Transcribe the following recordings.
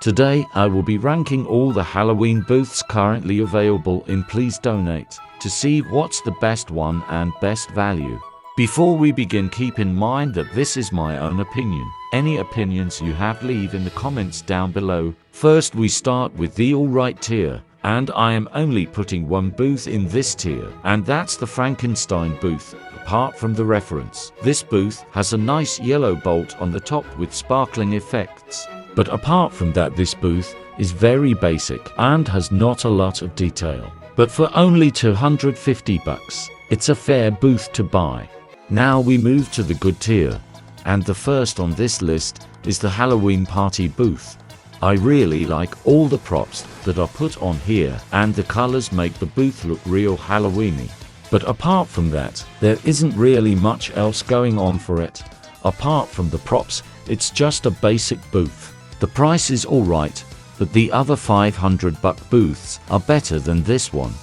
Today I will be ranking all the Halloween booths currently available in Please Donate to see what's the best one and best value. Before we begin, keep in mind that this is my own opinion. Any opinions you have, leave in the comments down below. First we start with the alright tier, and I am only putting one booth in this tier, and that's the Frankenstein booth. Apart from the reference, this booth has a nice yellow bolt on the top with sparkling effects. But apart from that, this booth is very basic and has not a lot of detail. But for only $250, it's a fair booth to buy. Now we move to the good tier, and the first on this list is the Halloween party booth. I really like all the props that are put on here, and the colors make the booth look real Halloweeny. But apart from that, there isn't really much else going on for it. Apart from the props, it's just a basic booth. The price is alright, but the other $500 booths are better than this one.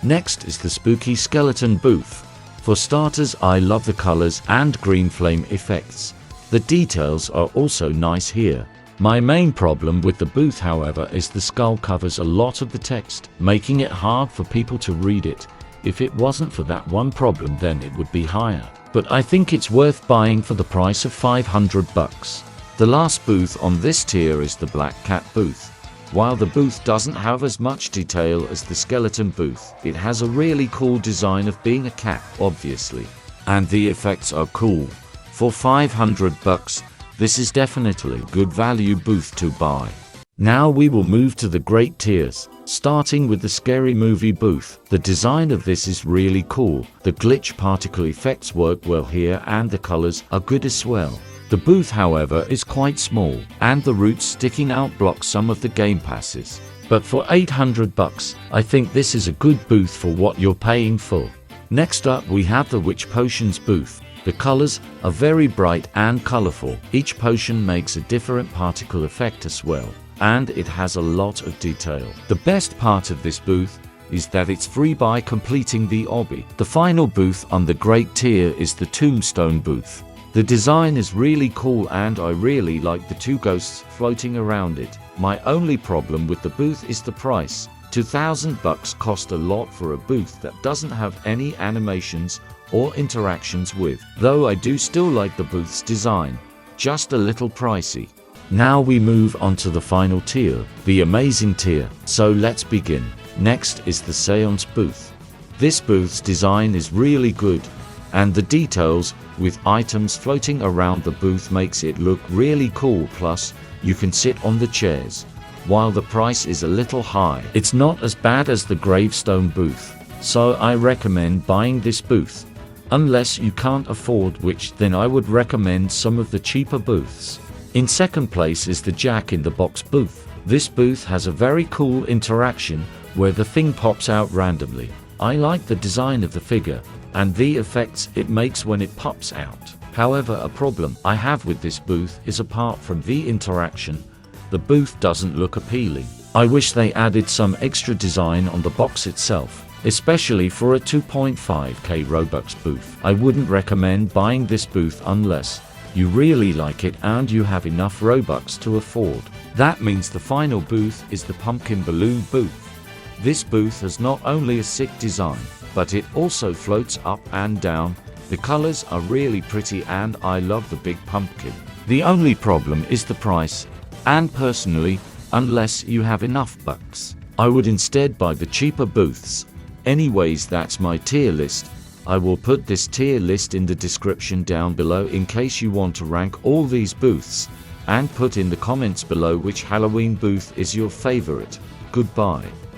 Next is the spooky skeleton booth. For starters, I love the colors and green flame effects. The details are also nice here. My main problem with the booth, however, is the skull covers a lot of the text, making it hard for people to read it. If it wasn't for that one problem, then it would be higher. But I think it's worth buying for the price of $500. The last booth on this tier is the Black Cat booth. While the booth doesn't have as much detail as the skeleton booth, it has a really cool design of being a cat, obviously. And the effects are cool. For $500, this is definitely a good value booth to buy. Now we will move to the great tiers, starting with the scary movie booth. The design of this is really cool. The glitch particle effects work well here, and the colors are good as well. The booth, however, is quite small, and the roots sticking out block some of the game passes. But for $800, I think this is a good booth for what you're paying for. Next up we have the Witch Potions booth. The colors are very bright and colorful. Each potion makes a different particle effect as well, and it has a lot of detail. The best part of this booth is that it's free by completing the obby. The final booth on the great tier is the Tombstone booth. The design is really cool, and I really like the two ghosts floating around it. My only problem with the booth is the price. $2,000 cost a lot for a booth that doesn't have any animations or interactions with, though I do still like the booth's design, just a little pricey. Now we move on to the final tier, the amazing tier, so let's begin. Next is the Seance booth. This booth's design is really good, and the details with items floating around the booth makes it look really cool. Plus, you can sit on the chairs. While the price is a little high, it's not as bad as the Gravestone booth, so I recommend buying this booth. Unless you can't afford, which then I would recommend some of the cheaper booths. In second place is the Jack in the Box booth. This booth has a very cool interaction where the thing pops out randomly. I like the design of the figure and the effects it makes when it pops out. However, a problem I have with this booth is, apart from the interaction, the booth doesn't look appealing. I wish they added some extra design on the box itself, especially for a 2.5k Robux booth. I wouldn't recommend buying this booth unless you really like it and you have enough Robux to afford. That means the final booth is the Pumpkin Balloon booth. This booth has not only a sick design, but it also floats up and down. The colors are really pretty, and I love the big pumpkin. The only problem is the price, and personally, unless you have enough bucks, I would instead buy the cheaper booths. Anyways, that's my tier list. I will put this tier list in the description down below in case you want to rank all these booths, and put in the comments below which Halloween booth is your favorite. Goodbye.